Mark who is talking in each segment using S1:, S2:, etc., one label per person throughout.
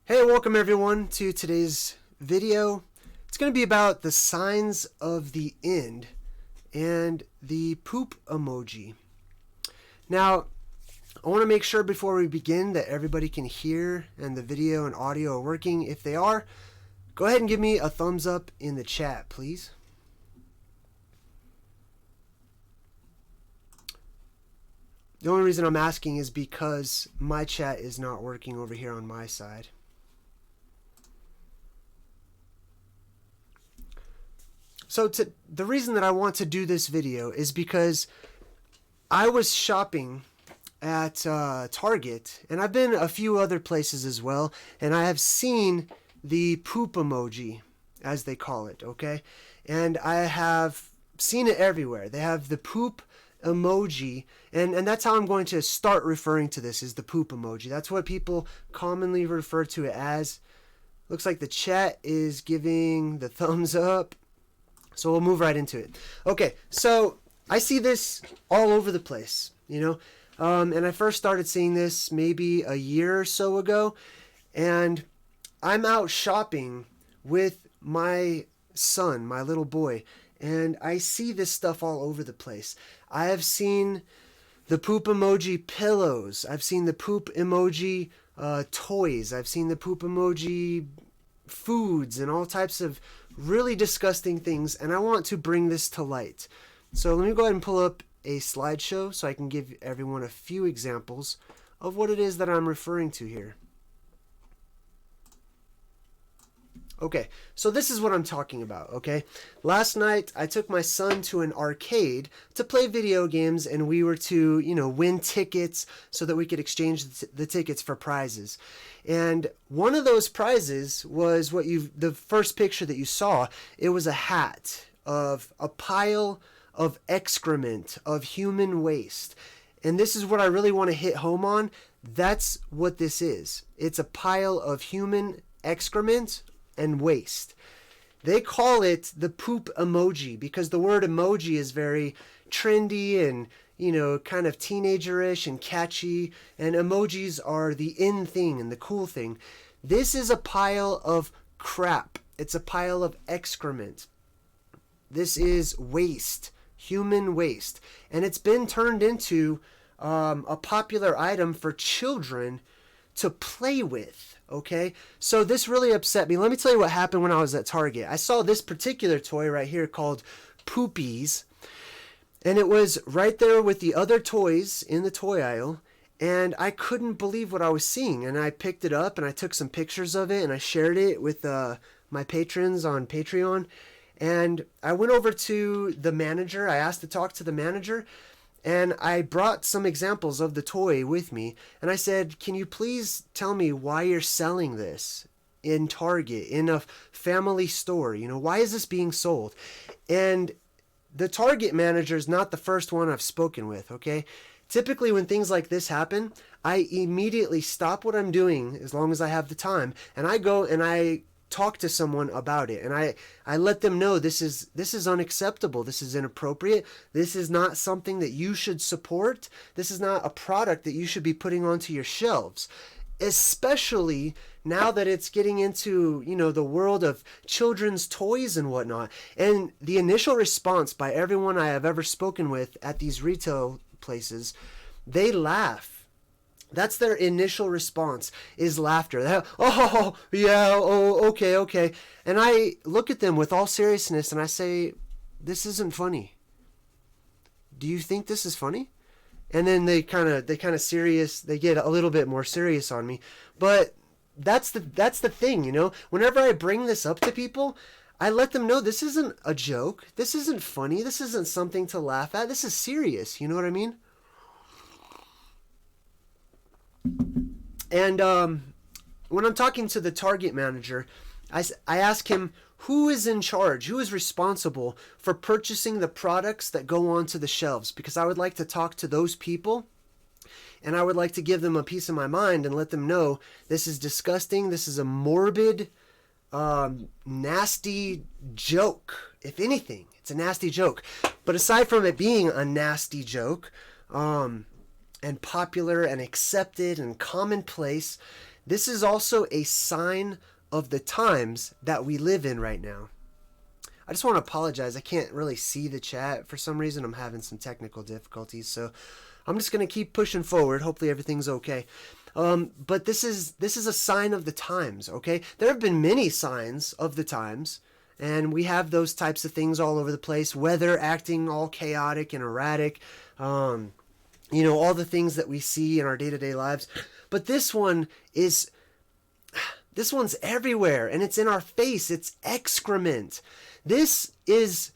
S1: Hey, welcome everyone to today's video. It's going to be about the signs of the end and the poop emoji. Now, I want to make sure before we begin that everybody can hear and the video and audio are working. If they are, go ahead and give me a thumbs up in the chat, please. The only reason I'm asking is because my chat is not working over here on my side. So the reason that I want to do this video is because I was shopping at Target, and I've been a few other places as well, and I have seen the poop emoji, as they call it, okay? And I have seen it everywhere. They have the poop emoji, and that's how I'm going to start referring to this, is the poop emoji. That's what people commonly refer to it as. Looks like the chat is giving the thumbs up. So we'll move right into it. Okay, so I see this all over the place, you know. And I first started seeing this maybe a year or so ago. And I'm out shopping with my son, my little boy. And I see this stuff all over the place. I have seen the poop emoji pillows. I've seen the poop emoji toys. I've seen the poop emoji foods and all types of really disgusting things, and I want to bring this to light. So let me go ahead and pull up a slideshow so I can give everyone a few examples of what it is that I'm referring to here. Okay, so this is what I'm talking about, okay? Last night, I took my son to an arcade to play video games, and we were to, win tickets so that we could exchange the tickets for prizes. And one of those prizes was the first picture that you saw. It was a hat of a pile of excrement, of human waste. And this is what I really want to hit home on. That's what this is. It's a pile of human excrement and waste. They call it the poop emoji because the word emoji is very trendy and, kind of teenager-ish and catchy, and emojis are the in thing and the cool thing. This is a pile of crap. It's a pile of excrement. This is waste, human waste, and it's been turned into a popular item for children to play with, okay? So this really upset me. Let me tell you what happened when I was at Target. I saw this particular toy right here called Poopies, and it was right there with the other toys in the toy aisle, and I couldn't believe what I was seeing. And I picked it up, and I took some pictures of it, and I shared it with my patrons on Patreon. And I went over to the manager. I asked to talk to the manager, and I brought some examples of the toy with me. And I said, can you please tell me why you're selling this in Target, in a family store? Why is this being sold? And the Target manager is not the first one I've spoken with, okay? Typically when things like this happen, I immediately stop what I'm doing as long as I have the time. And I go and I talk to someone about it, and I let them know this is unacceptable, this is inappropriate, this is not something that you should support, this is not a product that you should be putting onto your shelves, especially now that it's getting into the world of children's toys and whatnot. And the initial response by everyone I have ever spoken with at these retail places, they laugh. That's their initial response, is laughter. Oh, yeah, oh, okay. And I look at them with all seriousness and I say, this isn't funny. Do you think this is funny? And then they kind of serious, they get a little bit more serious on me. But that's the thing, Whenever I bring this up to people, I let them know this isn't a joke. This isn't funny. This isn't something to laugh at. This is serious. You know what I mean? And when I'm talking to the Target manager, I ask him, who is in charge? Who is responsible for purchasing the products that go onto the shelves? Because I would like to talk to those people, and I would like to give them a piece of my mind and let them know this is disgusting. This is a morbid, nasty joke. If anything, it's a nasty joke. But aside from it being a nasty joke, and popular and accepted and commonplace, This is also a sign of the times that we live in right now. I just want to apologize. I can't really see the chat. For some reason, I'm having some technical difficulties, so I'm just going to keep pushing forward. Hopefully everything's okay. But this is a sign of the times, okay? There have been many signs of the times, and we have those types of things all over the place. Weather acting all chaotic and erratic, all the things that we see in our day-to-day lives. But this one's everywhere, and it's in our face. It's excrement. This is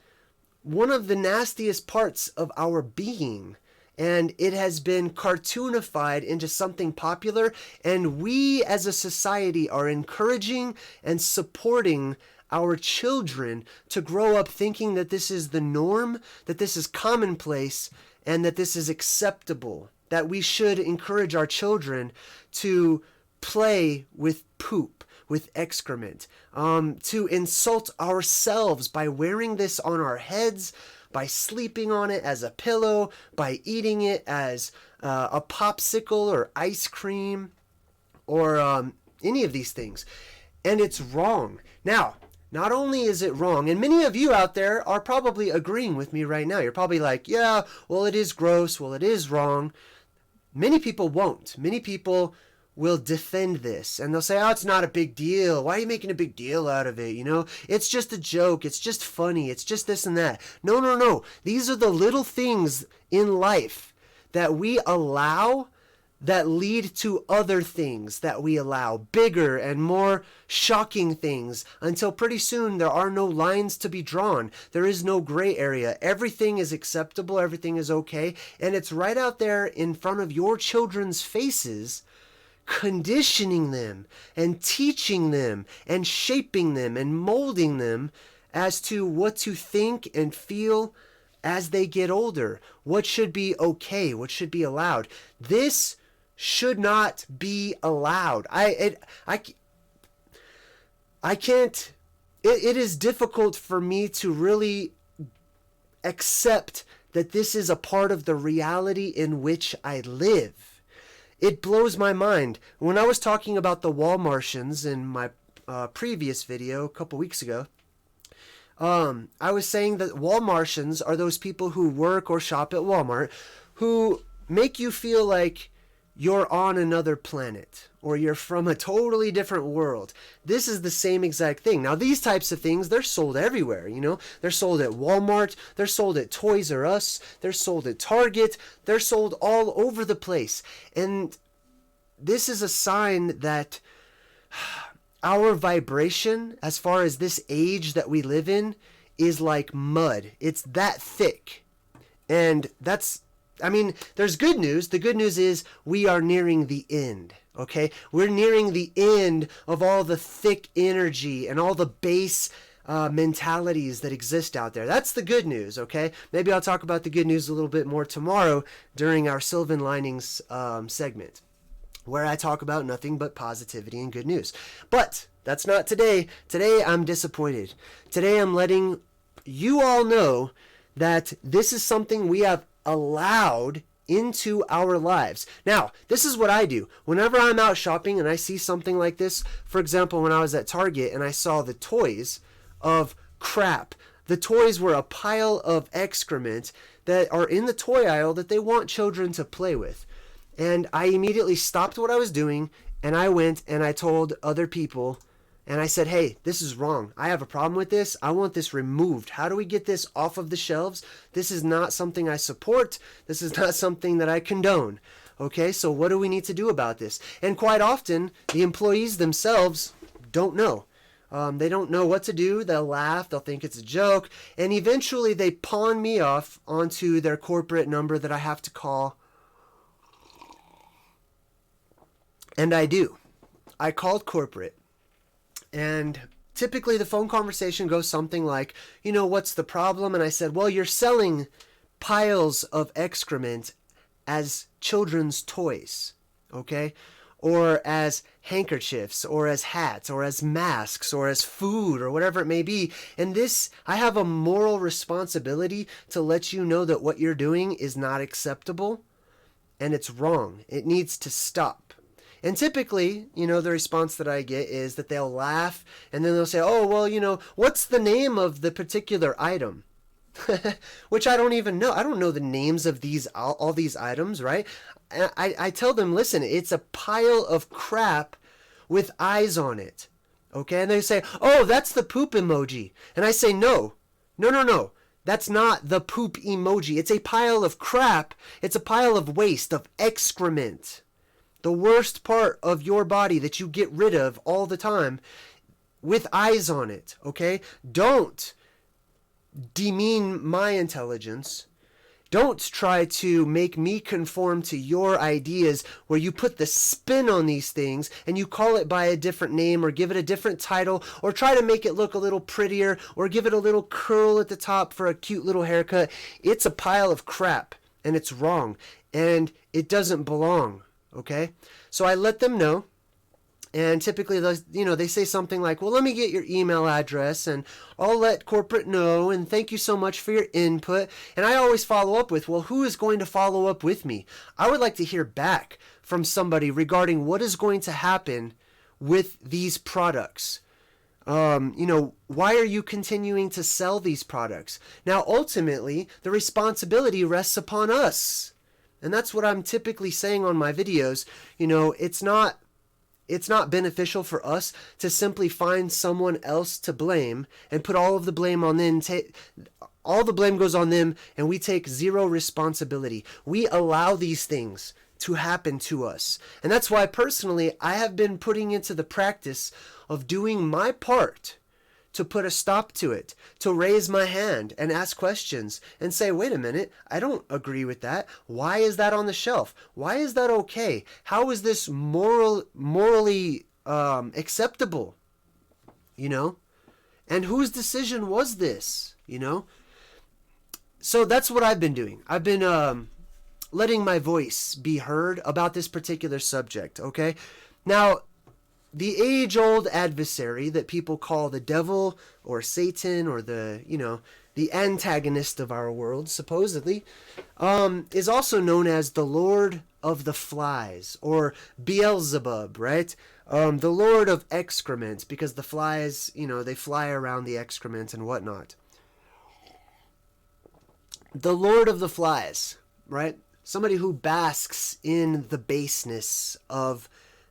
S1: one of the nastiest parts of our being, and it has been cartoonified into something popular, and we as a society are encouraging and supporting our children to grow up thinking that this is the norm, that this is commonplace, and that this is acceptable, that we should encourage our children to play with poop, with excrement, to insult ourselves by wearing this on our heads, by sleeping on it as a pillow, by eating it as a popsicle or ice cream, or any of these things. And it's wrong. Now, not only is it wrong, and many of you out there are probably agreeing with me right now. You're probably like, yeah, well, it is gross. Well, it is wrong. Many people won't. Many people will defend this, and they'll say, oh, it's not a big deal. Why are you making a big deal out of it? It's just a joke. It's just funny. It's just this and that. No. These are the little things in life that we allow that lead to other things that we allow, bigger and more shocking things, until pretty soon there are no lines to be drawn. There is no gray area. Everything is acceptable. Everything is okay. And it's right out there in front of your children's faces, conditioning them and teaching them and shaping them and molding them as to what to think and feel as they get older, what should be okay, what should be allowed. This should not be allowed. I can't, it is difficult for me to really accept that this is a part of the reality in which I live. It blows my mind. When I was talking about the wall Martians in my previous video a couple weeks ago, I was saying that wall Martians are those people who work or shop at Walmart who make you feel like you're on another planet or you're from a totally different world. This is the same exact thing. Now, these types of things, they're sold everywhere, They're sold at Walmart, they're sold at Toys R Us, they're sold at Target, they're sold all over the place. And this is a sign that our vibration, as far as this age that we live in, is like mud. It's that thick. And there's good news. The good news is we are nearing the end, okay? We're nearing the end of all the thick energy and all the base mentalities that exist out there. That's the good news, okay? Maybe I'll talk about the good news a little bit more tomorrow during our Sylvan Linings segment, where I talk about nothing but positivity and good news. But that's not today. Today I'm disappointed. Today I'm letting you all know that this is something we have allowed into our lives. Now, this is what I do. Whenever I'm out shopping and I see something like this, for example, when I was at Target and I saw the toys of crap. The toys were a pile of excrement that are in the toy aisle that they want children to play with. And I immediately stopped what I was doing and I went and I told other people and I said, hey, this is wrong. I have a problem with this. I want this removed. How do we get this off of the shelves? This is not something I support. This is not something that I condone. Okay, so what do we need to do about this? And quite often, the employees themselves don't know. They don't know what to do. They'll laugh. They'll think it's a joke. And eventually, they pawn me off onto their corporate number that I have to call. And I do. I called corporate. And typically the phone conversation goes something like, what's the problem? And I said, well, you're selling piles of excrement as children's toys, okay? Or as handkerchiefs, or as hats, or as masks, or as food, or whatever it may be. And I have a moral responsibility to let you know that what you're doing is not acceptable, and it's wrong. It needs to stop. And typically, the response that I get is that they'll laugh and then they'll say, oh, well, what's the name of the particular item? Which I don't even know. I don't know the names of all these items, right? I tell them, listen, it's a pile of crap with eyes on it. Okay? And they say, oh, that's the poop emoji. And I say, no. That's not the poop emoji. It's a pile of crap. It's a pile of waste, of excrement. The worst part of your body that you get rid of all the time with eyes on it. Okay? Don't demean my intelligence. Don't try to make me conform to your ideas where you put the spin on these things and you call it by a different name or give it a different title or try to make it look a little prettier or give it a little curl at the top for a cute little haircut. It's a pile of crap and it's wrong and it doesn't belong, okay? So I let them know. And typically, they say something like, well, let me get your email address and I'll let corporate know and thank you so much for your input. And I always follow up with, well, who is going to follow up with me? I would like to hear back from somebody regarding what is going to happen with these products. Why are you continuing to sell these products? Now, ultimately, the responsibility rests upon us. And that's what I'm typically saying on my videos. It's not beneficial for us to simply find someone else to blame and put all of the blame on them. All the blame goes on them and we take zero responsibility. We allow these things to happen to us. And that's why personally I have been putting into the practice of doing my part to put a stop to it, to raise my hand and ask questions and say, wait a minute, I don't agree with that. Why is that on the shelf? Why is that okay? How is this morally acceptable? And whose decision was this? So that's what I've been doing. I've been letting my voice be heard about this particular subject, okay? Now, the age-old adversary that people call the devil or Satan or the antagonist of our world, supposedly, is also known as the Lord of the Flies or Beelzebub, right? The Lord of Excrement, because the flies, they fly around the excrement and whatnot. The Lord of the Flies, right? Somebody who basks in the baseness of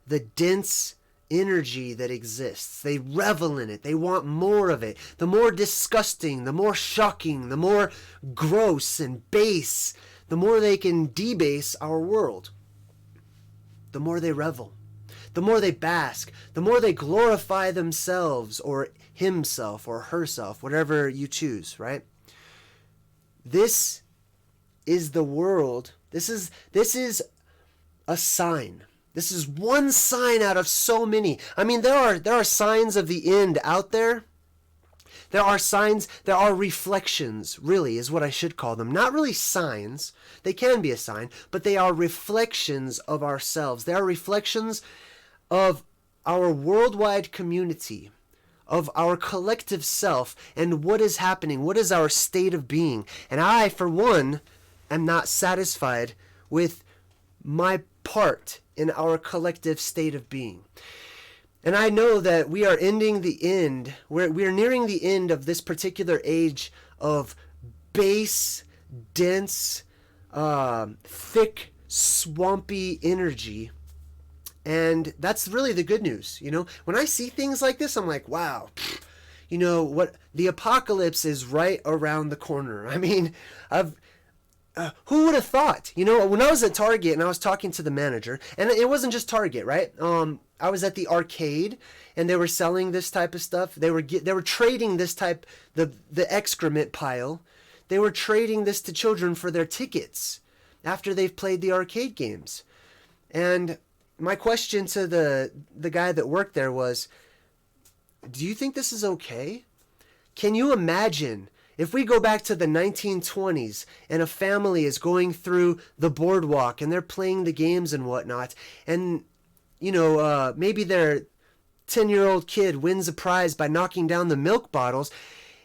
S1: the dense energy that exists. They revel in it. They want more of it. The more disgusting, the more shocking, the more gross and base, the more they can debase our world. The more they revel. The more they bask. The more they glorify themselves or himself or herself, whatever you choose, right? This is the world. This is a sign. This is one sign out of so many. I mean, there are signs of the end out there. There are signs, there are reflections, really, is what I should call them. Not really signs. They can be a sign, but they are reflections of ourselves. They are reflections of our worldwide community, of our collective self, and what is happening, what is our state of being. And I, for one, am not satisfied with my part in our collective state of being. And I know that we are ending the end, we are nearing the end of this particular age of base, dense, thick, swampy energy. And that's really the good news. When I see things like this, I'm like, wow, what the apocalypse is right around the corner. I mean, who would have thought? When I was at Target and I was talking to the manager, and it wasn't just Target, right? I was at the arcade and they were selling this type of stuff. They were trading this type, the excrement pile. They were trading this to children for their tickets after they've played the arcade games. And my question to the guy that worked there was, do you think this is okay? Can you imagine if we go back to the 1920s and a family is going through the boardwalk and they're playing the games and whatnot, and maybe their 10-year-old kid wins a prize by knocking down the milk bottles,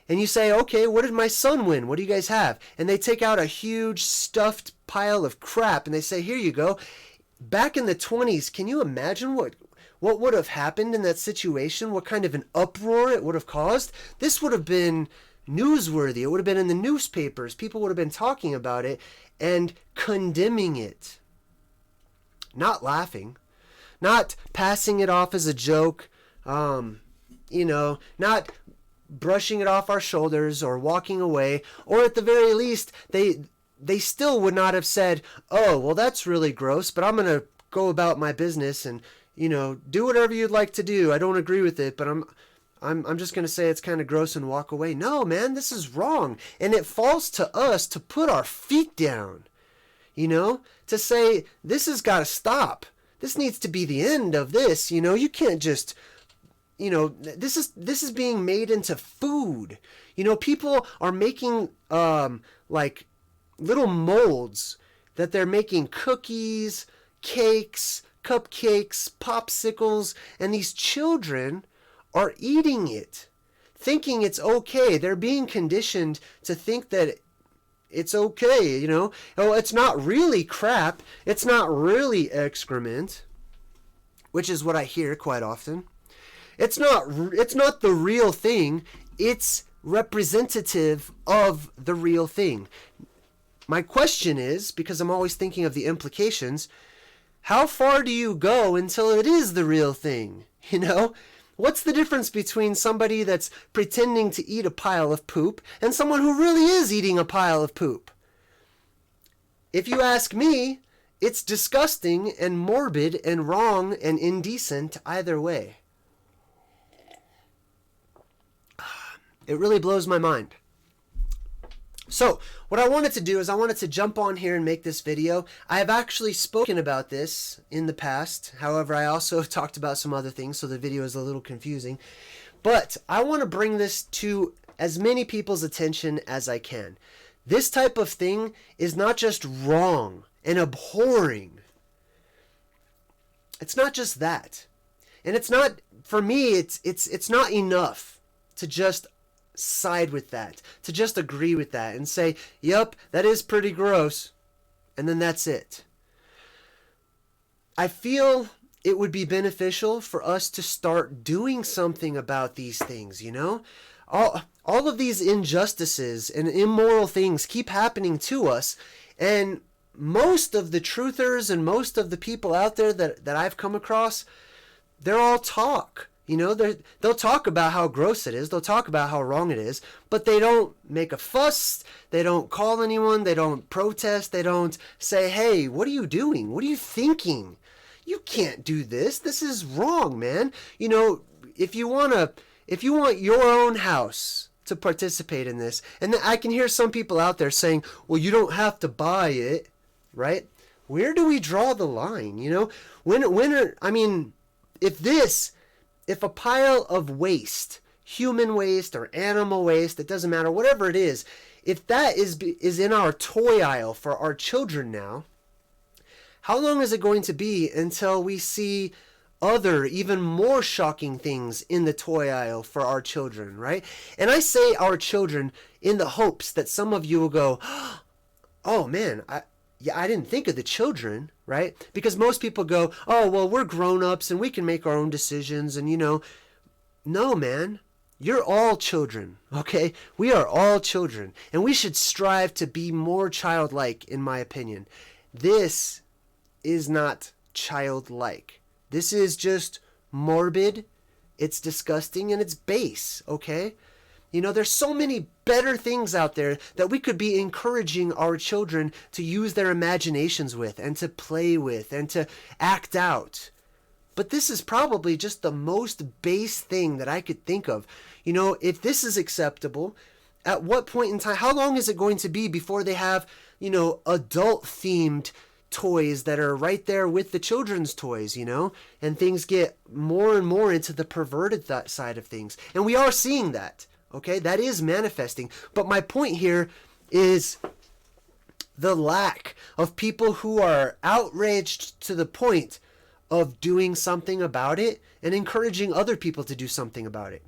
S1: and you say, okay, what did my son win? What do you guys have? And they take out a huge stuffed pile of crap and they say, here you go. back in the 20s, can you imagine what would have happened in that situation? What kind of an uproar it would have caused? This would have been newsworthy. It would have been in the newspapers. People would have been talking about it and condemning it. Not laughing. Not passing it off as a joke. Not brushing it off our shoulders or walking away. Or at the very least, they still would not have said, oh, well, that's really gross, but I'm going to go about my business and, do whatever you'd like to do. I don't agree with it, but I'm just going to say it's kind of gross and walk away. No, man, this is wrong. And it falls to us to put our feet down, to say, this has got to stop. This needs to be the end of this. You can't just, this is being made into food. People are making, like little molds that they're making cookies, cakes, cupcakes, popsicles, and these children are eating it, thinking it's okay. They're being conditioned to think that it's okay, Oh, it's not really crap. It's not really excrement, which is what I hear quite often. It's not the real thing. It's representative of the real thing. My question is, because I'm always thinking of the implications, how far do you go until it is the real thing? What's the difference between somebody that's pretending to eat a pile of poop and someone who really is eating a pile of poop? If you ask me, it's disgusting and morbid and wrong and indecent either way. It really blows my mind. So, what I wanted to do is I wanted to jump on here and make this video. I have actually spoken about this in the past. However, I also talked about some other things, so the video is a little confusing. But I want to bring this to as many people's attention as I can. This type of thing is not just wrong and abhorring. It's not just that. And it's not, for me, it's not enough to just side with that, to just agree with that and say, yep, that is pretty gross, and then that's it. I feel it would be beneficial for us to start doing something about these things, all of these injustices and immoral things keep happening to us, and most of the truthers and most of the people out there that I've come across, they're all talk. They'll talk about how gross it is. They'll talk about how wrong it is, but they don't make a fuss. They don't call anyone. They don't protest. They don't say, hey, what are you doing? What are you thinking? You can't do this. This is wrong, man. If you want your own house to participate in this, and I can hear some people out there saying, well, you don't have to buy it, right? Where do we draw the line? If a pile of waste, human waste or animal waste, it doesn't matter, whatever it is, if that is in our toy aisle for our children now, how long is it going to be until we see other, even more shocking things in the toy aisle for our children, right? And I say our children in the hopes that some of you will go, oh man, I didn't think of the children, right? Because most people go, oh, well, we're grown-ups and we can make our own decisions. And, no, man, you're all children, okay? We are all children. And we should strive to be more childlike, in my opinion. This is not childlike. This is just morbid, it's disgusting, and it's base, okay? There's so many better things out there that we could be encouraging our children to use their imaginations with and to play with and to act out. But this is probably just the most base thing that I could think of. If this is acceptable, at what point in time, how long is it going to be before they have, adult-themed toys that are right there with the children's toys, and things get more and more into the perverted side of things. And we are seeing that. Okay, that is manifesting. But my point here is the lack of people who are outraged to the point of doing something about it and encouraging other people to do something about it,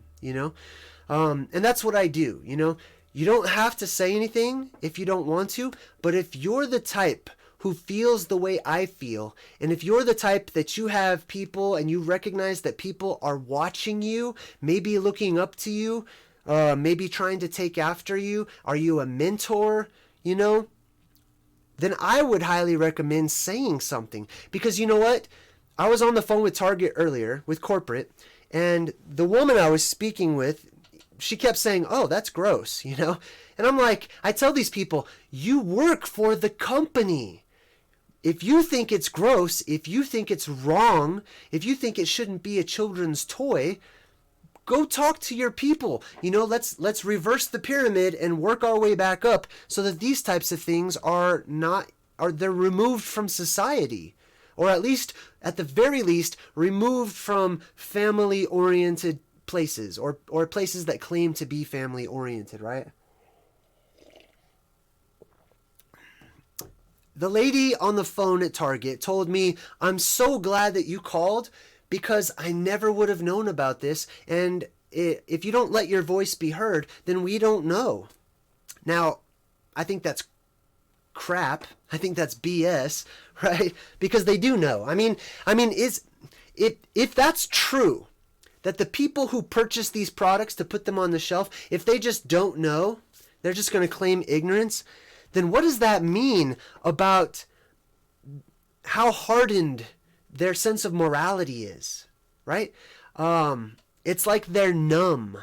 S1: And that's what I do, You don't have to say anything if you don't want to, but if you're the type who feels the way I feel. And if you're the type that you have people and you recognize that people are watching you, maybe looking up to you, maybe trying to take after you, are you a mentor, then I would highly recommend saying something. Because you know what? I was on the phone with Target earlier, with corporate, and the woman I was speaking with, she kept saying, "Oh, that's gross," And I'm like, I tell these people, you work for the company. If you think it's gross, if you think it's wrong, if you think it shouldn't be a children's toy, go talk to your people. Let's reverse the pyramid and work our way back up so that these types of things they're removed from society. Or at the very least, removed from family-oriented places or places that claim to be family-oriented, right? The lady on the phone at Target told me, "I'm so glad that you called because I never would have known about this. And if you don't let your voice be heard, then we don't know." Now, I think that's crap. I think that's BS, right? Because they do know. If that's true, that the people who purchase these products to put them on the shelf, if they just don't know, they're just going to claim ignorance, then what does that mean about how hardened their sense of morality is, right? It's like they're numb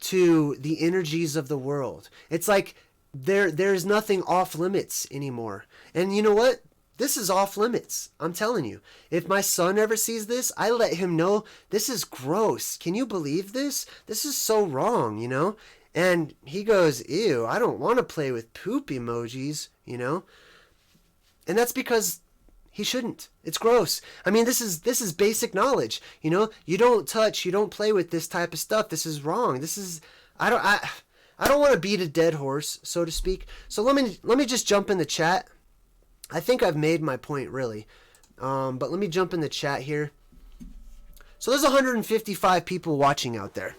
S1: to the energies of the world. It's like there's nothing off limits anymore. And you know what? This is off limits. I'm telling you. If my son ever sees this, I let him know, this is gross. Can you believe this? This is so wrong, And he goes, "Ew, I don't want to play with poop emojis, And that's because he shouldn't. It's gross. This is basic knowledge. You don't touch, you don't play with this type of stuff. This is wrong. I don't want to beat a dead horse, so to speak. So let me just jump in the chat. I think I've made my point, really. But let me jump in the chat here. So there's 155 people watching out there.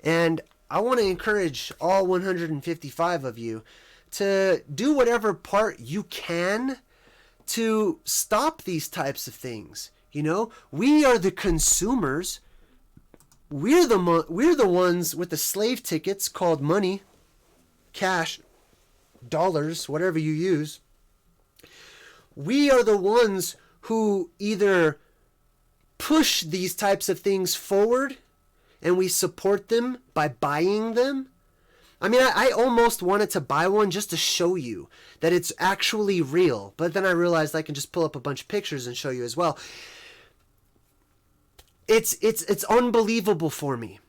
S1: And I want to encourage all 155 of you to do whatever part you can to stop these types of things. We are the consumers. We're the ones with the slave tickets called money, cash, dollars, whatever you use. We are the ones who either push these types of things forward and we support them by buying them. I almost wanted to buy one just to show you that it's actually real. But then I realized I can just pull up a bunch of pictures and show you as well. It's unbelievable for me.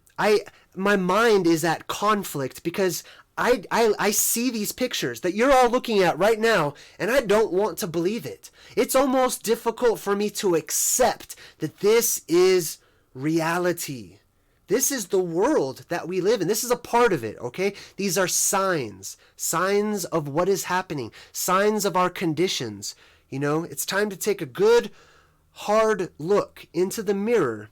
S1: My mind is at conflict because I see these pictures that you're all looking at right now, and I don't want to believe it. It's almost difficult for me to accept that this is reality. This is the world that we live in. This is a part of it, okay? These are signs of what is happening, signs of our conditions. It's time to take a good, hard look into the mirror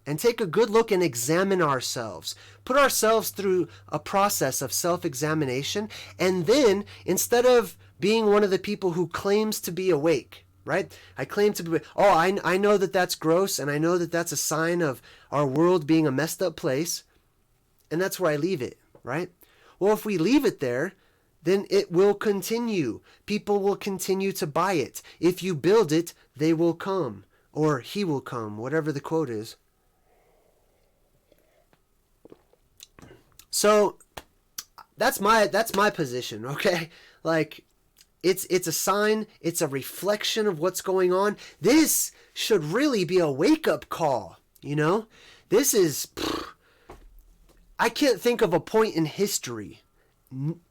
S1: and take a good look and examine ourselves. Put ourselves through a process of self-examination, and then instead of being one of the people who claims to be awake, right? I claim to be, I know that that's gross, and I know that that's a sign of our world being a messed up place, and that's where I leave it, right? Well, if we leave it there, then it will continue. People will continue to buy it. If you build it, they will come, or he will come, whatever the quote is. So that's my position, okay? Like, it's a sign, it's a reflection of what's going on. This should really be a wake-up call, This is, I can't think of a point in history,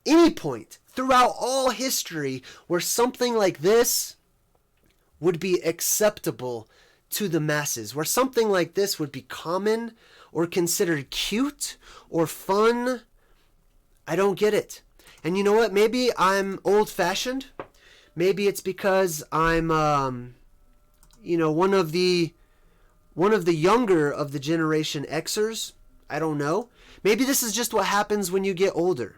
S1: any point throughout all history, where something like this would be acceptable to the masses, where something like this would be common or considered cute or fun. I don't get it. And you know what? Maybe I'm old-fashioned. Maybe it's because I'm, one of the younger of the Generation Xers. I don't know. Maybe this is just what happens when you get older.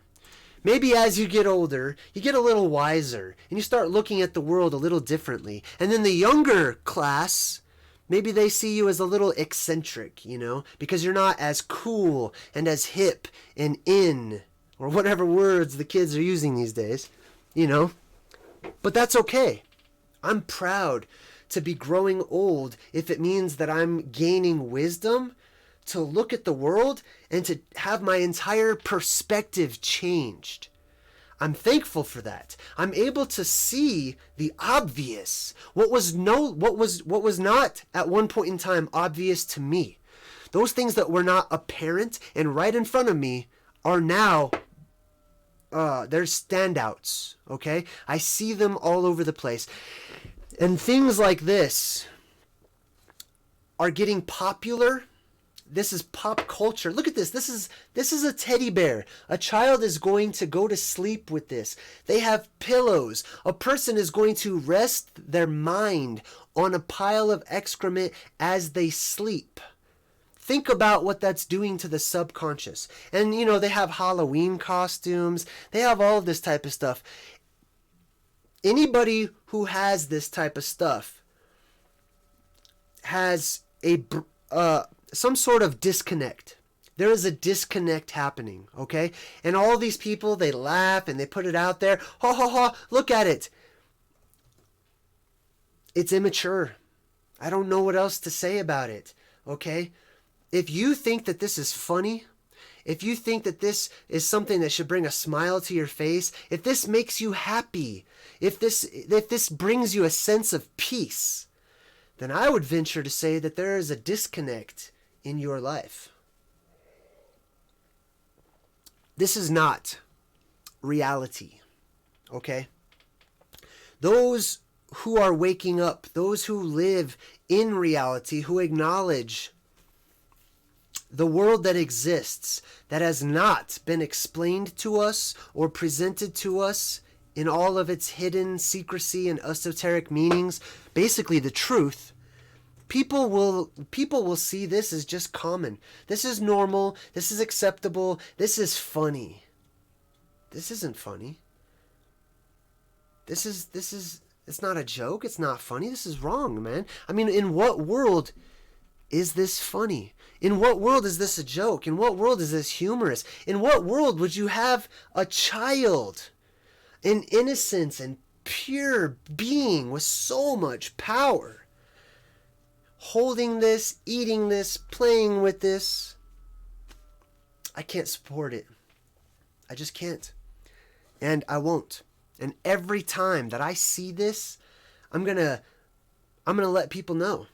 S1: Maybe as you get older, you get a little wiser and you start looking at the world a little differently. And then the younger class, maybe they see you as a little eccentric, because you're not as cool and as hip and in, or whatever words the kids are using these days, But that's okay. I'm proud to be growing old if it means that I'm gaining wisdom to look at the world and to have my entire perspective changed. I'm thankful for that. I'm able to see the obvious, what was not at one point in time obvious to me. Those things that were not apparent and right in front of me are now they're standouts, okay? I see them all over the place. And things like this are getting popular. This is pop culture. Look at this. This is a teddy bear. A child is going to go to sleep with this. They have pillows. A person is going to rest their mind on a pile of excrement as they sleep. Think about what that's doing to the subconscious. And, they have Halloween costumes. They have all of this type of stuff. Anybody who has this type of stuff has some sort of disconnect. There is a disconnect happening, okay? And all these people, they laugh and they put it out there. Ha ha ha, look at it. It's immature. I don't know what else to say about it, okay? If you think that this is funny, if you think that this is something that should bring a smile to your face, if this makes you happy, if this brings you a sense of peace, then I would venture to say that there is a disconnect in your life. This is not reality, okay? Those who are waking up, those who live in reality, who acknowledge the world that exists, that has not been explained to us or presented to us in all of its hidden secrecy and esoteric meanings, basically the truth, people will see this as just common. This is normal. This is acceptable. This is funny. This isn't funny. It's not a joke. It's not funny. This is wrong, man. I mean, in what world is this funny? In what world is this a joke? In what world is this humorous? In what world would you have a child, an innocent and pure being with so much power, holding this, eating this, playing with this? I can't support it. I just can't. And I won't. And every time that I see this, I'm gonna let people know.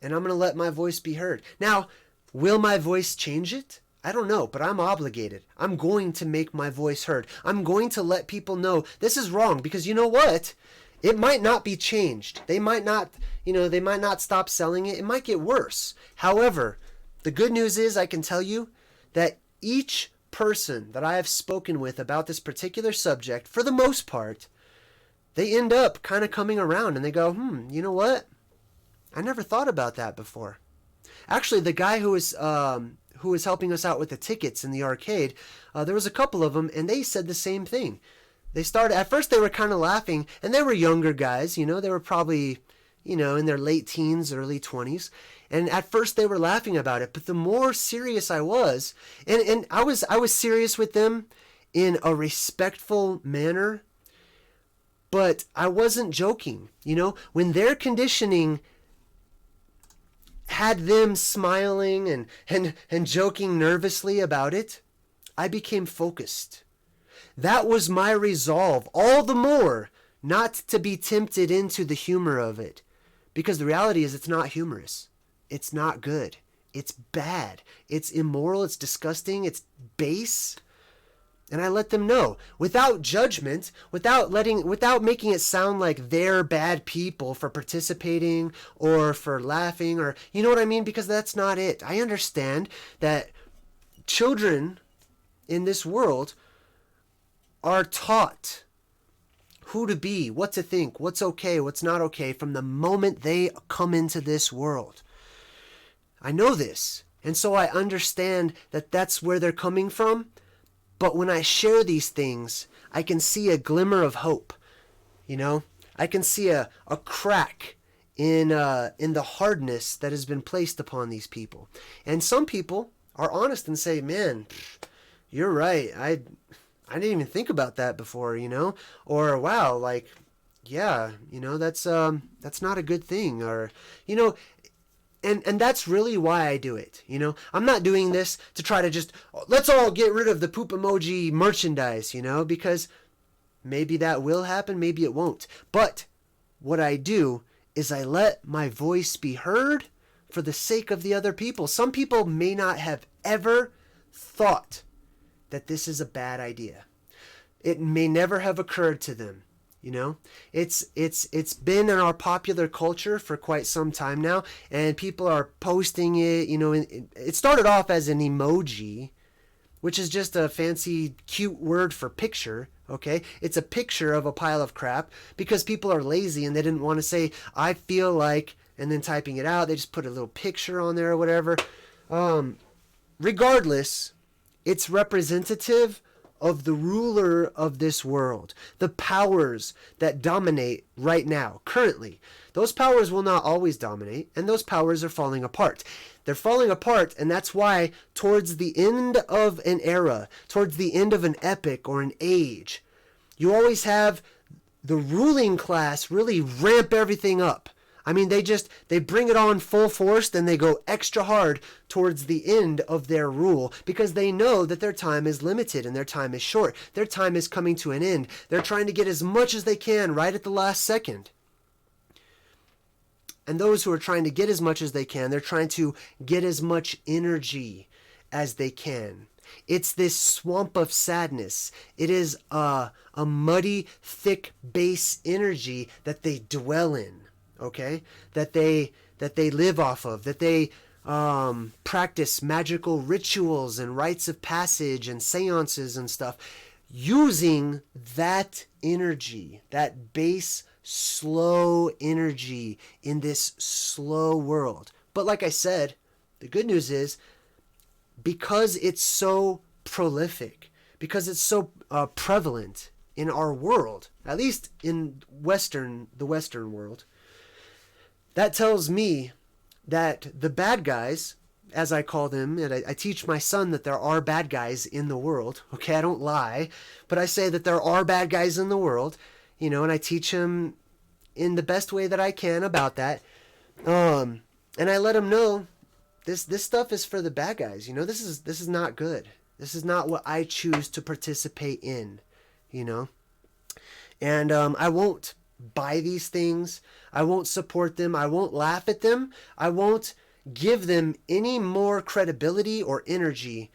S1: And I'm going to let my voice be heard. Now, will my voice change it? I don't know, but I'm obligated. I'm going to make my voice heard. I'm going to let people know this is wrong, because you know what? It might not be changed. They might not stop selling it. It might get worse. However, the good news is I can tell you that each person that I have spoken with about this particular subject, for the most part, they end up kind of coming around and they go, you know what? I never thought about that before. Actually, the guy who was helping us out with the tickets in the arcade, there was a couple of them, and they said the same thing. At first they were kind of laughing, and they were younger guys, they were probably, in their late teens, early 20s. And at first they were laughing about it, but the more serious I was, and I was serious with them in a respectful manner, but I wasn't joking. When their conditioning had them smiling and joking nervously about it, I became focused. That was my resolve, all the more not to be tempted into the humor of it. Because the reality is it's not humorous. It's not good. It's bad. It's immoral. It's disgusting. It's base. And I let them know without judgment, without making it sound like they're bad people for participating or for laughing, or you know what I mean? Because that's not it. I understand that children in this world are taught who to be, what to think, what's okay, what's not okay from the moment they come into this world. I know this. And so I understand that that's where they're coming from. But when I share these things, I can see a glimmer of hope. You know, I can see a crack in the hardness that has been placed upon these people. And some people are honest and say, man, you're right. I didn't even think about that before, you know? Or, wow, like, yeah, you know, that's not a good thing. Or, you know, and that's really why I do it, you know? I'm not doing this to try to just, let's all get rid of the poop emoji merchandise, you know? Because maybe that will happen, maybe it won't. But what I do is I let my voice be heard for the sake of the other people. Some people may not have ever thought that this is a bad idea. It may never have occurred to them. You know, it's been in our popular culture for quite some time now, and people are posting it. You know, it started off as an emoji, which is just a fancy, cute word for picture. Okay, it's a picture of a pile of crap because people are lazy and they didn't want to say "I feel like" and then typing it out. They just put a little picture on there or whatever. Regardless, it's representative of the ruler of this world, the powers that dominate right now, currently. Those powers will not always dominate, and those powers are falling apart. They're falling apart, and that's why towards the end of an era, towards the end of an epoch or an age, you always have the ruling class really ramp everything up. I mean, they bring it on full force, then they go extra hard towards the end of their rule because they know that their time is limited and their time is short. Their time is coming to an end. They're trying to get as much as they can right at the last second. And those who are trying to get as much as they can, they're trying to get as much energy as they can. It's this swamp of sadness. It is a muddy, thick base energy that they dwell in. Okay, that they live off of, that they practice magical rituals and rites of passage and seances and stuff, using that energy, that base, slow energy in this slow world. But like I said, the good news is, because it's so prolific, because it's so prevalent in our world, at least in the Western world, that tells me that the bad guys, as I call them, and I teach my son that there are bad guys in the world. Okay, I don't lie, but I say that there are bad guys in the world, you know, and I teach him in the best way that I can about that. And I let him know this stuff is for the bad guys. You know, this is not good. This is not what I choose to participate in, you know. And I won't buy these things. I won't support them. I won't laugh at them. I won't give them any more credibility or energy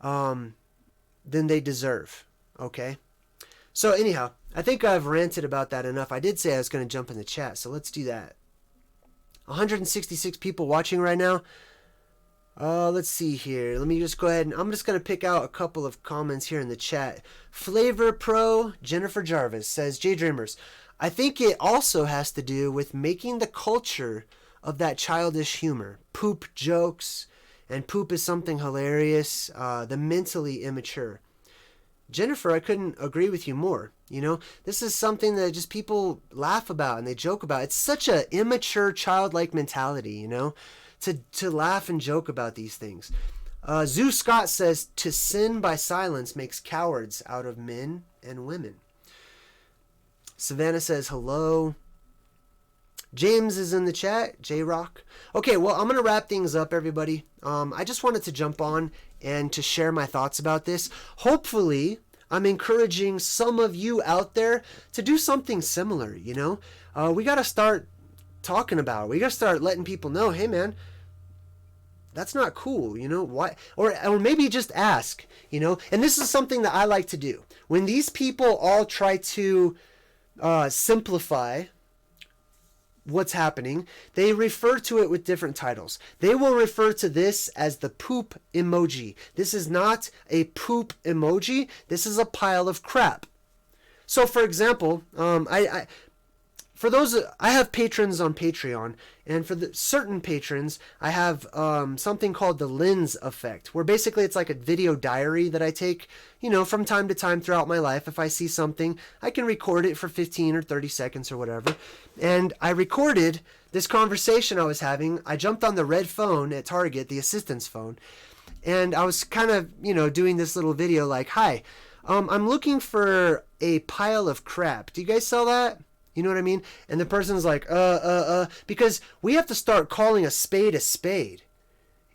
S1: than they deserve. Okay? So anyhow, I think I've ranted about that enough. I did say I was going to jump in the chat, so let's do that. 166 people watching right now. Let's see here. Let me just go ahead and I'm just going to pick out a couple of comments here in the chat. Flavor Pro Jennifer Jarvis says, JayDreamerZ, I think it also has to do with making the culture of that childish humor. Poop jokes, and poop is something hilarious, the mentally immature. Jennifer, I couldn't agree with you more. You know, this is something that just people laugh about and they joke about. It's such an immature, childlike mentality, you know, to laugh and joke about these things. Zeus Scott says, to sin by silence makes cowards out of men and women. Savannah says, hello. James is in the chat. J-Rock. Okay, well, I'm going to wrap things up, everybody. I just wanted to jump on and to share my thoughts about this. Hopefully, I'm encouraging some of you out there to do something similar, you know? We got to start talking about it. We got to start letting people know, hey, man, that's not cool, you know? Why? Or maybe just ask, you know? And this is something that I like to do. When these people all try to simplify what's happening, they refer to it with different titles. They will refer to this as the poop emoji. This is not a poop emoji. This is a pile of crap. So, for example, for those, I have patrons on Patreon, and for the certain patrons, I have something called the lens effect, where basically it's like a video diary that I take, you know, from time to time throughout my life. If I see something, I can record it for 15 or 30 seconds or whatever. And I recorded this conversation I was having. I jumped on the red phone at Target, the assistant's phone, and I was kind of, you know, doing this little video like, hi, I'm looking for a pile of crap. Do you guys sell that? You know what I mean? And the person's like, because we have to start calling a spade a spade.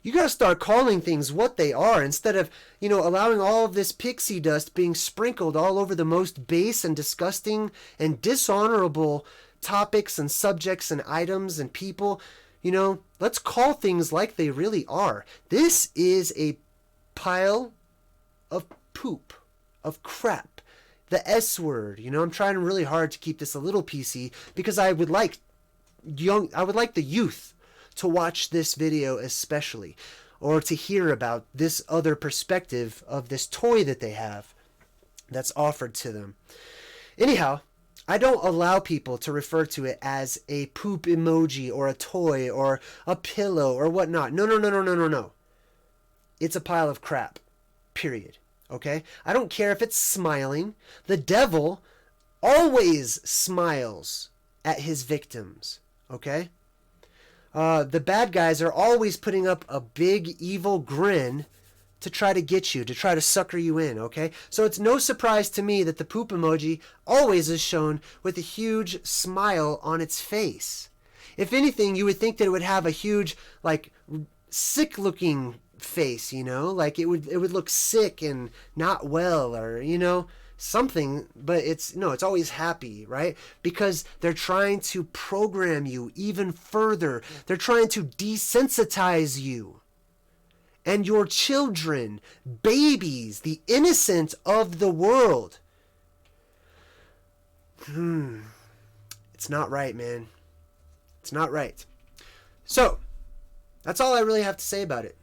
S1: You got to start calling things what they are instead of, you know, allowing all of this pixie dust being sprinkled all over the most base and disgusting and dishonorable topics and subjects and items and people. You know, let's call things like they really are. This is a pile of poop, of crap. The S word, you know, I'm trying really hard to keep this a little PC because I would like the youth to watch this video especially, or to hear about this other perspective of this toy that they have that's offered to them. Anyhow, I don't allow people to refer to it as a poop emoji or a toy or a pillow or whatnot. No. It's a pile of crap, period. Okay? I don't care if it's smiling. The devil always smiles at his victims. Okay? The bad guys are always putting up a big evil grin to try to get you, to try to sucker you in. Okay? So it's no surprise to me that the poop emoji always is shown with a huge smile on its face. If anything, you would think that it would have a huge, like, sick-looking face, you know, like it would look sick and not well, or, you know, something, but it's always happy, right? Because they're trying to program you even further. They're trying to desensitize you and your children, babies, the innocent of the world. It's not right, man. It's not right. So that's all I really have to say about it.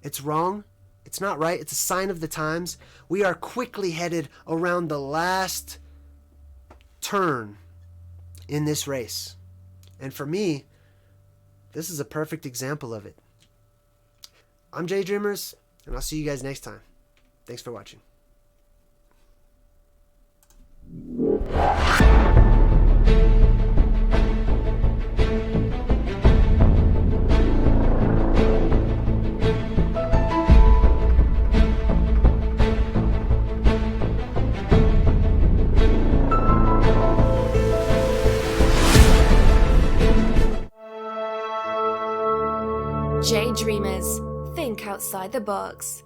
S1: It's wrong. It's not right. It's a sign of the times. We are quickly headed around the last turn in this race. And for me, this is a perfect example of it. I'm JayDreamerZ, and I'll see you guys next time. Thanks for watching.
S2: JayDreamerZ, think outside the box.